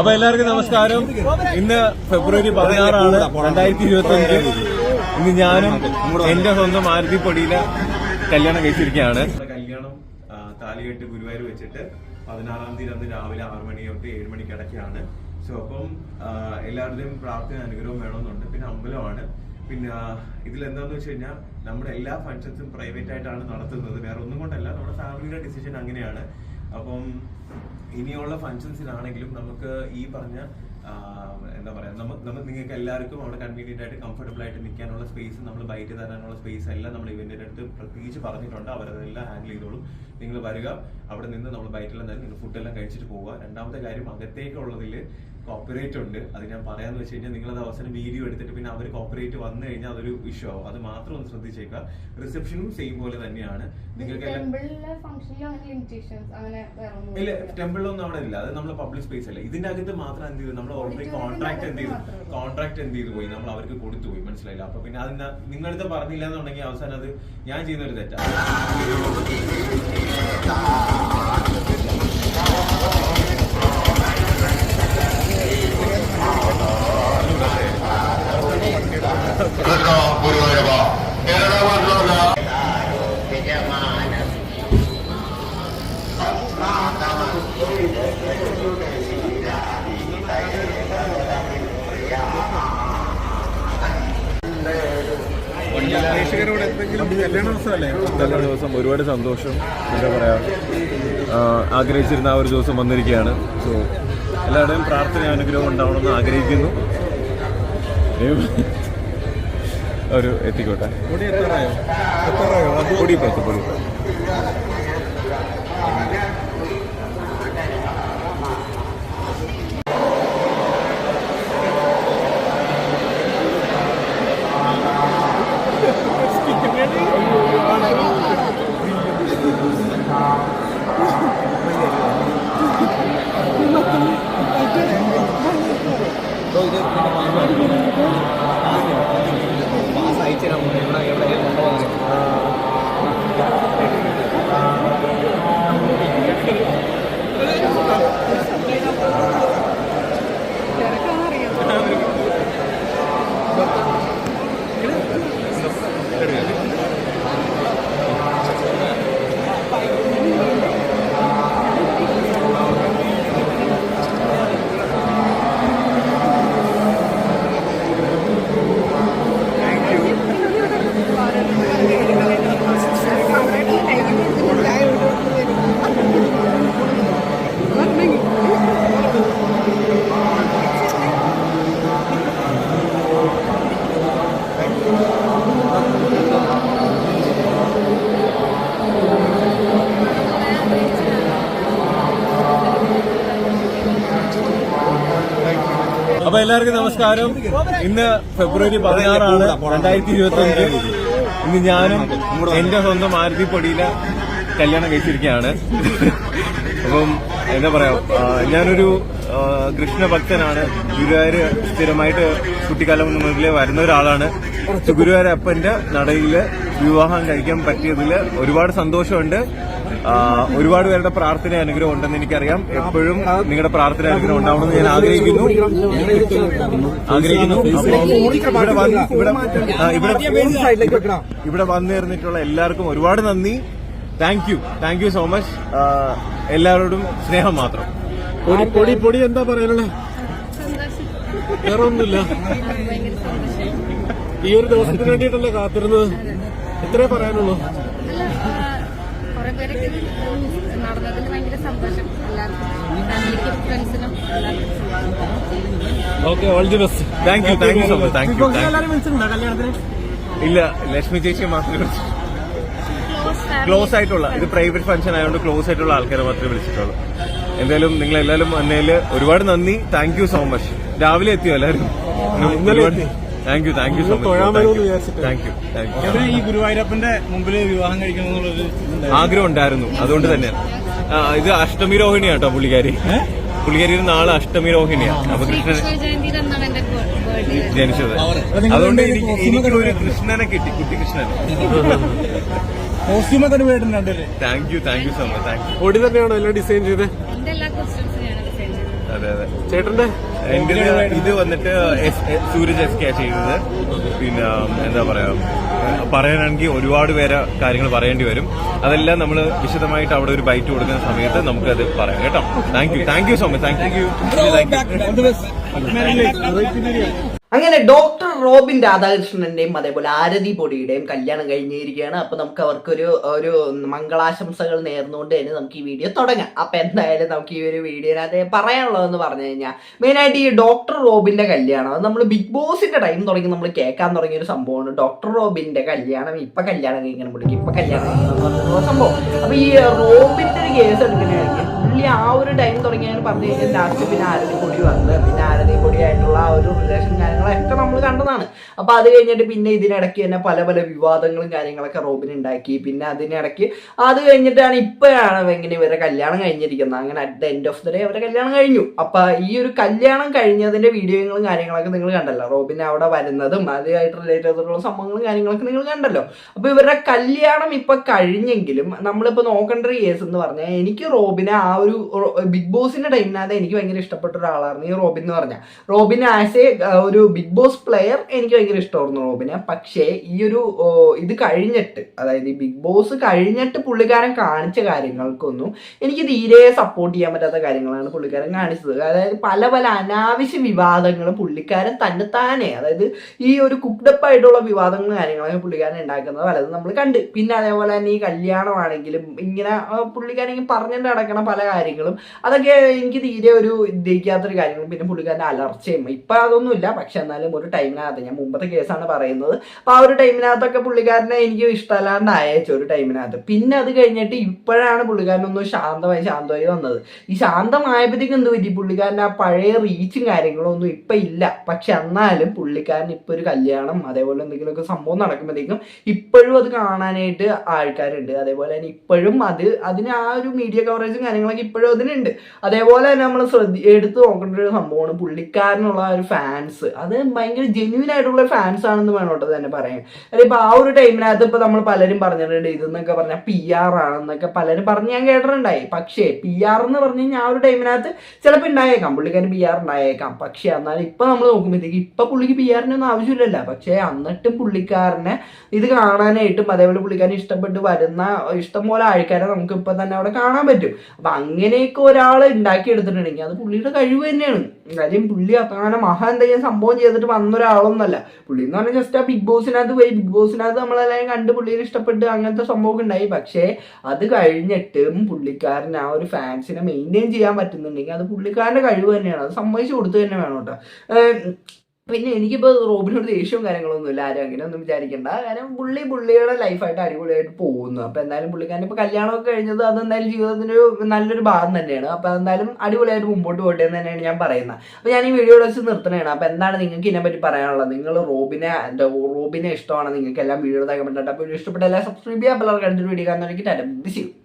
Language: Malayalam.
അപ്പൊ എല്ലാവർക്കും നമസ്കാരം. ഇന്ന് ഫെബ്രുവരി 16 2025. ഇന്ന് ഞാനും എന്റെ സ്വന്തം ആരതിപ്പൊടിയിലെ കല്യാണം കഴിച്ചിരിക്കുകയാണ്. കല്യാണം താലികെട്ട് ഗുരുവായൂർ വെച്ചിട്ട് 16-ാം തീയതി അന്ന് രാവിലെ 6 മണി തൊട്ട് 7 മണിക്ക് ഇടയ്ക്കാണ്. സോ അപ്പം എല്ലാവരുടെയും പ്രാർത്ഥന അനുഗ്രഹം വേണമെന്നുണ്ട്. പിന്നെ അമ്പലമാണ്. പിന്നെ ഇതിലെന്താന്ന് വെച്ച് കഴിഞ്ഞാൽ നമ്മുടെ എല്ലാ ഫംഗ്ഷൻസും പ്രൈവറ്റ് ആയിട്ടാണ് നടത്തുന്നത്. വേറെ ഒന്നും കൊണ്ടല്ല, നമ്മുടെ ഫാമിലിയുടെ ഡിസിഷൻ അങ്ങനെയാണ്. അപ്പം ഇനിയുള്ള ഫംഗ്ഷൻസിനാണെങ്കിലും നമുക്ക് ഈ പറഞ്ഞ എന്താ പറയാ, നിങ്ങൾക്ക് എല്ലാവർക്കും അവിടെ കൺവീനിയന്റ് ആയിട്ട് കംഫർട്ടബിൾ ആയിട്ട് നിൽക്കാനുള്ള സ്പേസ്, നമ്മൾ ബൈറ്റ് തരാനുള്ള സ്പേസ് എല്ലാം നമ്മൾ ഇവന്റിന്റെ അടുത്ത് പ്രത്യേകിച്ച് പറഞ്ഞിട്ടുണ്ട്. അവരതെല്ലാം ഹാൻഡിൽ ചെയ്തോളും. നിങ്ങൾ വരിക, അവിടെ നിന്ന് നമ്മൾ ബൈറ്റെല്ലാം തന്നെ നിങ്ങൾ ഫുഡെല്ലാം കഴിച്ചിട്ട് പോവുക. രണ്ടാമത്തെ കാര്യം, അകത്തേക്കുള്ളതിൽ കോപ്പറേറ്റ് ഉണ്ട്. അത് ഞാൻ പറയാന്ന് വെച്ച് കഴിഞ്ഞാൽ നിങ്ങളത് അവസാനം വീഡിയോ എടുത്തിട്ട് പിന്നെ അവർ കോപ്പറേറ്റ് വന്നു കഴിഞ്ഞാൽ അതൊരു ഇഷ്യൂ ആവും. അത് മാത്രം ഒന്ന് ശ്രദ്ധിച്ചേക്കുക. റിസപ്ഷനും സെയിം പോലെ തന്നെയാണ്. നിങ്ങൾക്ക് ഇല്ല, ടെമ്പിളിലൊന്നും അവിടെ ഇല്ല. അത് നമ്മൾ പബ്ലിക് സ്പേസ് അല്ല. ഇതിന്റെ അകത്ത് മാത്രം എന്ത് ചെയ്തു, നമ്മൾ ഓൾറെഡി കോൺട്രാക്ട് എന്ത് ചെയ്തു പോയി, നമ്മൾ അവർക്ക് കൊടുത്തു പോയി. മനസ്സിലായില്ല? അപ്പൊ പിന്നെ അതിന് നിങ്ങളടുത്ത് പറഞ്ഞില്ല എന്നുണ്ടെങ്കിൽ അവസാനം അത് ഞാൻ ചെയ്യുന്ന ഒരു തെറ്റാണ്. കല്യാണ ദിവസം ഒരുപാട് സന്തോഷം. എന്താ പറയാ, ആഗ്രഹിച്ചിരുന്ന ആ ഒരു ദിവസം വന്നിരിക്കുകയാണ്. സോ എല്ലാവരുടെയും പ്രാർത്ഥന അനുഗ്രഹം ഉണ്ടാവണമെന്ന് ആഗ്രഹിക്കുന്നു. ഒരു എത്തിക്കോട്ടെ. പൊടി അപ്പൊ എല്ലാവർക്കും നമസ്കാരം. ഇന്ന് ഫെബ്രുവരി 16 2025. ഇന്ന് ഞാനും എന്റെ സ്വന്തം ആരതിപ്പൊടിയിലെ കല്യാണം കഴിച്ചിരിക്കുകയാണ്. അപ്പം എന്താ പറയാ, ഞാനൊരു കൃഷ്ണഭക്തനാണ്. ഗുരുവായൂർ സ്ഥിരമായിട്ട് കുട്ടിക്കാലം മുതലേ വരുന്ന ഒരാളാണ്. ഗുരുവായൂരപ്പന്റെ നടയിൽ വിവാഹം കഴിക്കാൻ പറ്റിയതിൽ ഒരുപാട് സന്തോഷമുണ്ട്. ഒരുപാട് പേരുടെ പ്രാർത്ഥന അനുഗ്രഹം ഉണ്ടെന്ന് എനിക്കറിയാം. എപ്പോഴും നിങ്ങളുടെ പ്രാർത്ഥന അനുഗ്രഹം ഉണ്ടാവണമെന്ന് ഞാൻ ആഗ്രഹിക്കുന്നു. ഇവിടെ വന്നിരുന്നിട്ടുള്ള എല്ലാവർക്കും ഒരുപാട് നന്ദി. Thank you so much. എല്ലാവരോടും സ്നേഹം മാത്രം. പൊടി എന്താ പറയാനുള്ളത്? വേറെ ഒന്നുമില്ല. ഈ ഒരു ദിവസത്തിന് വേണ്ടിയിട്ടല്ലേ കാത്തിരുന്നത്? ഇത്രേ പറയാനുള്ളൂ. നടന്നതിൽ ഭയങ്കര സന്തോഷം. എല്ലാവർക്കും, ഫ്രണ്ട്സിനും okay, all the best. Thank you so much. Thank U. ഇല്ല, ലക്ഷ്മി ചേച്ചി മാത്രമേ ക്ലോസ് ആയിട്ടുള്ള, ഇത് പ്രൈവറ്റ് ഫംഗ്ഷൻ ആയതുകൊണ്ട് ക്ലോസ് ആയിട്ടുള്ള ആൾക്കാരെ മാത്രമേ വിളിച്ചിട്ടുള്ളൂ. എന്തായാലും നിങ്ങൾ എല്ലാവരും വന്നതിൽ ഒരുപാട് നന്ദി. Thank you so much. രാവിലെ എത്തിയോ എല്ലാവരും? Thank you so much. Thank U. ഈ ഗുരുവായൂരപ്പന്റെ മുമ്പിൽ വിവാഹം കഴിക്കണമെന്നുള്ളൊരു ആഗ്രഹം ഉണ്ടായിരുന്നു. അതുകൊണ്ട് തന്നെയാണ്. ഇത് അഷ്ടമി രോഹിണിയാണ് കേട്ടോ പുള്ളിക്കാരിയുടെ നാളെ അഷ്ടമി രോഹിണിയാണ്. അപ്പൊ കൃഷ്ണൻ ജനിച്ചത്. അതുകൊണ്ട് എനിക്ക് ഒരു കൃഷ്ണനെ കിട്ടി, കുട്ടി കൃഷ്ണനെ. കോസ്റ്റ്യൂമൊക്കെ thank you so much. Thank you. പൊടി തന്നെയാണോ എല്ലാം ഡിസൈൻ ചെയ്തത്? അതെ. അതെ. ചേട്ടന്റെ എന്റെ ഇത് വന്നിട്ട് സൂരജ് SK ചെയ്തത്. പിന്നെ എന്താ പറയാ, പറയാനാണെങ്കിൽ ഒരുപാട് പേരെ കാര്യങ്ങൾ പറയേണ്ടി വരും. അതെല്ലാം നമ്മൾ വിശദമായിട്ട് അവിടെ ഒരു ബൈറ്റ് കൊടുക്കുന്ന സമയത്ത് നമുക്കത് പറയാം കേട്ടോ. Thank you so much. Thank U. അങ്ങനെ ഡോക്ടർ റോബിൻ രാധാകൃഷ്ണന്റെയും അതേപോലെ ആരതി പൊടിയുടെയും കല്യാണം കഴിഞ്ഞിരിക്കുകയാണ്. അപ്പൊ നമുക്ക് അവർക്കൊരു മംഗളാശംസകൾ നേർന്നുകൊണ്ട് തന്നെ നമുക്ക് ഈ വീഡിയോ തുടങ്ങാം. അപ്പൊ എന്തായാലും നമുക്ക് ഈ ഒരു വീഡിയോനകത്ത് പറയാനുള്ളതെന്ന് പറഞ്ഞു കഴിഞ്ഞാൽ മെയിനായിട്ട് ഈ ഡോക്ടർ റോബിന്റെ കല്യാണം, അത് നമ്മൾ ബിഗ് ബോസിന്റെ ടൈം തുടങ്ങി നമ്മൾ കേൾക്കാൻ തുടങ്ങിയ ഒരു സംഭവമാണ്. ഡോക്ടർ റോബിന്റെ കല്യാണം, ഇപ്പൊ കല്യാണം കഴിക്കണം പുള്ളിക്ക്, ഇപ്പൊ കല്യാണം കഴിക്കണം സംഭവം. അപ്പൊ ഈ റോബിന്റെ ഒരു കേസ് എടുക്കുകയാണെങ്കിൽ പുള്ളി ആ ഒരു ടൈം തുടങ്ങിയാൽ പറഞ്ഞു കഴിഞ്ഞാൽ ലാസ്റ്റ് പിന്നെ ആരതി പൊടി വന്ന് പിന്നെ ആരതി പൊടിയായിട്ടുള്ള ആ ഒരു റിലേഷൻ കാര്യങ്ങളൊക്കെ നമ്മൾ കണ്ടതാണ്. അപ്പൊ അത് കഴിഞ്ഞിട്ട് പിന്നെ ഇതിനിടയ്ക്ക് തന്നെ പല പല വിവാദങ്ങളും കാര്യങ്ങളൊക്കെ റോബിൻ ഉണ്ടാക്കി. പിന്നെ അതിനിടയ്ക്ക് അത് കഴിഞ്ഞിട്ടാണ് ഇപ്പോഴാണ് എങ്ങനെ ഇവരെ കല്യാണം കഴിഞ്ഞിരിക്കുന്നത്. അങ്ങനെ at the end of the day അവരെ കല്യാണം കഴിഞ്ഞു. അപ്പൊ ഈ ഒരു കല്യാണം കഴിഞ്ഞതിന്റെ വീഡിയോകളും കാര്യങ്ങളൊക്കെ നിങ്ങൾ കണ്ടല്ലോ, റോബിൻ അവിടെ വരുന്നതും അതുമായിട്ട് റിലേറ്റ് ചെയ്തിട്ടുള്ള സംഭവങ്ങളും കാര്യങ്ങളൊക്കെ നിങ്ങൾ കണ്ടല്ലോ. അപ്പൊ ഇവരുടെ കല്യാണം ഇപ്പൊ കഴിഞ്ഞെങ്കിലും നമ്മളിപ്പോ നോക്കേണ്ട ഒരു കേസ് എന്ന് പറഞ്ഞാൽ, എനിക്ക് റോബിനെ ആ ഒരു ബിഗ് ബോസിന്റെ ടൈമിനകത്ത് എനിക്ക് ഭയങ്കര ഇഷ്ടപ്പെട്ട ഒരാളായിരുന്നു ഈ റോബിൻ എന്ന് പറഞ്ഞാൽ. റോബിൻ ആസ് എ ഒരു ബിഗ് ബോസ് പ്ലെയർ എനിക്ക് ഭയങ്കര ഇഷ്ടമായിരുന്നു റോബിനെ. പക്ഷേ ഈ ഒരു ഇത് കഴിഞ്ഞിട്ട്, അതായത് ഈ ബിഗ് ബോസ് കഴിഞ്ഞിട്ട് പുള്ളിക്കാരൻ കാണിച്ച കാര്യങ്ങൾക്കൊന്നും എനിക്ക് തീരെ സപ്പോർട്ട് ചെയ്യാൻ പറ്റാത്ത കാര്യങ്ങളാണ് പുള്ളിക്കാരൻ കാണിച്ചത്. അതായത് പല പല അനാവശ്യ വിവാദങ്ങൾ പുള്ളിക്കാരൻ തന്നെത്താനെ, അതായത് ഈ ഒരു കുക്ഡപ്പ് ആയിട്ടുള്ള വിവാദങ്ങളും കാര്യങ്ങളൊക്കെ പുള്ളിക്കാരൻ ഉണ്ടാക്കുന്നത് പലതും നമ്മൾ കണ്ട്. പിന്നെ അതേപോലെ തന്നെ ഈ കല്യാണമാണെങ്കിലും ഇങ്ങനെ പുള്ളിക്കാരൻ പറഞ്ഞിട്ട് നടക്കണ പല കാര്യങ്ങളും അതൊക്കെ എനിക്ക് തീരെ ഒരു ദഹിക്കാത്തൊരു കാര്യങ്ങളും. പിന്നെ പുള്ളിക്കാരൻ്റെ അലർച്ചയും ഇപ്പം അതൊന്നുമില്ല, പക്ഷെ എന്നാലും ഒരു ടൈമിനകത്ത്, ഞാൻ മുമ്പത്തെ കേസാണ് പറയുന്നത്, അപ്പോൾ ആ ഒരു ടൈമിനകത്തൊക്കെ പുള്ളിക്കാരനെ എനിക്ക് ഇഷ്ടമല്ലാണ്ട് അയച്ചു ഒരു ടൈമിനകത്ത്. പിന്നെ അത് കഴിഞ്ഞിട്ട് ഇപ്പോഴാണ് പുള്ളിക്കാരനൊന്ന് ശാന്തമായി വന്നത്. ഈ ശാന്തമായപ്പോഴത്തേക്കും എന്ത് പറ്റി, പുള്ളിക്കാരൻ്റെ ആ പഴയ റീച്ചും കാര്യങ്ങളും ഒന്നും ഇപ്പം ഇല്ല. പക്ഷെ എന്നാലും പുള്ളിക്കാരൻ ഇപ്പോൾ ഒരു കല്യാണം അതേപോലെ എന്തെങ്കിലുമൊക്കെ സംഭവം നടക്കുമ്പോഴത്തേക്കും ഇപ്പോഴും അത് കാണാനായിട്ട് ആൾക്കാരുണ്ട്. അതേപോലെ തന്നെ ഇപ്പോഴും അതിന് ആ ഒരു മീഡിയ കവറേജും കാര്യങ്ങളൊക്കെ ഇപ്പോഴും അതിനുണ്ട്. അതേപോലെ തന്നെ നമ്മൾ എടുത്ത് നോക്കേണ്ട ഒരു സംഭവമാണ് പുള്ളിക്കാരനുള്ള ഒരു ഫാൻസ്. അത് ഭയങ്കര ജെന്യൂൻ ആയിട്ടുള്ള ഫാൻസ് ആണെന്ന് വേണോട്ടോ തന്നെ പറയാൻ. അതായത് ഇപ്പൊ ആ ഒരു ടൈമിനകത്ത് ഇപ്പൊ നമ്മൾ പലരും പറഞ്ഞിട്ടുണ്ട് ഇതെന്നൊക്കെ പറഞ്ഞാൽ PR ആണെന്നൊക്കെ പലരും പറഞ്ഞ് ഞാൻ കേട്ടിട്ടുണ്ടായി. പക്ഷേ PR എന്ന് പറഞ്ഞു കഴിഞ്ഞാൽ ആ ഒരു ടൈമിനകത്ത് ചിലപ്പോൾ ഉണ്ടായേക്കാം, പുള്ളിക്കാരൻ PR ഉണ്ടായേക്കാം. പക്ഷെ എന്നാലും ഇപ്പൊ നമ്മൾ നോക്കുമ്പോഴത്തേക്ക് ഇപ്പൊ പുള്ളിക്ക് PR-ന്റെ ഒന്നും ആവശ്യമില്ലല്ല. പക്ഷെ എന്നിട്ടും പുള്ളിക്കാരനെ ഇത് കാണാനായിട്ടും അതേപോലെ പുള്ളിക്കാരൻ ഇഷ്ടപ്പെട്ട് വരുന്ന ഇഷ്ടംപോലെ ആൾക്കാരെ നമുക്ക് ഇപ്പൊ തന്നെ അവിടെ കാണാൻ പറ്റും. അപ്പൊ അങ്ങനെയൊക്കെ ഒരാൾ ഉണ്ടാക്കിയെടുത്തിട്ടുണ്ടെങ്കിൽ അത് പുള്ളിയുടെ കഴിവ് തന്നെയാണ്. കാര്യം പുള്ളി അങ്ങനെ എന്തെങ്കിലും സംഭവം ചെയ്തിട്ട് വന്ന ഒരാളൊന്നുമല്ല. പുള്ളി എന്ന് പറഞ്ഞാൽ ജസ്റ്റ് ആ ബിഗ് ബോസിനകത്ത് പോയി ബിഗ് ബോസിനകത്ത് നമ്മളെല്ലാം കണ്ട് പുള്ളിയെ ഇഷ്ടപ്പെട്ട് അങ്ങനത്തെ സംഭവമൊക്കെ ഉണ്ടായി. പക്ഷേ അത് കഴിഞ്ഞിട്ടും പുള്ളിക്കാരൻ ആ ഒരു ഫാൻസിനെ മെയിൻറ്റെയിൻ ചെയ്യാൻ പറ്റുന്നുണ്ടെങ്കിൽ അത് പുള്ളിക്കാരൻ്റെ കഴിവ് തന്നെയാണ്. അത് സമ്മതിച്ചു കൊടുത്തു തന്നെ വേണം കേട്ടോ. പിന്നെ എനിക്കിപ്പോൾ റോബിനോട് ദേഷ്യവും കാര്യങ്ങളൊന്നുമില്ല, ആരും അങ്ങനെ ഒന്നും വിചാരിക്കേണ്ട. കാരണം പുള്ളിയുടെ ലൈഫായിട്ട് അടിപൊളിയായിട്ട് പോകുന്നു. അപ്പോൾ എന്തായാലും പുള്ളിക്കാരൻ ഇപ്പോൾ കല്യാണമൊക്കെ കഴിഞ്ഞത് അതെന്തായാലും ജീവിതത്തിൻ്റെ ഒരു നല്ലൊരു ഭാഗം തന്നെയാണ്. അപ്പോൾ എന്തായാലും അടിപൊളിയായിട്ട് മുമ്പോട്ട് പോട്ടെ എന്ന് തന്നെയാണ് ഞാൻ പറയുന്നത്. അപ്പോൾ ഞാൻ ഈ വീഡിയോ വെച്ച് നിർത്തണതാണ്. അപ്പോൾ എന്താണ് നിങ്ങൾക്ക് ഇതിനെപ്പറ്റി പറയാനുള്ളത്? നിങ്ങൾ റോബിനെ ഇഷ്ടമാണ്, നിങ്ങൾക്ക് എല്ലാം വീഡിയോ താക്കാൻ പറ്റുന്നുണ്ട്. അപ്പോൾ വീഡിയോ ഇഷ്ടപ്പെട്ട എല്ലാം സബ്സ്ക്രൈബ് ചെയ്യാൻ, പലർക്കും അടുത്തൊരു വീഡിയോ കാണുന്നതായിരിക്കും.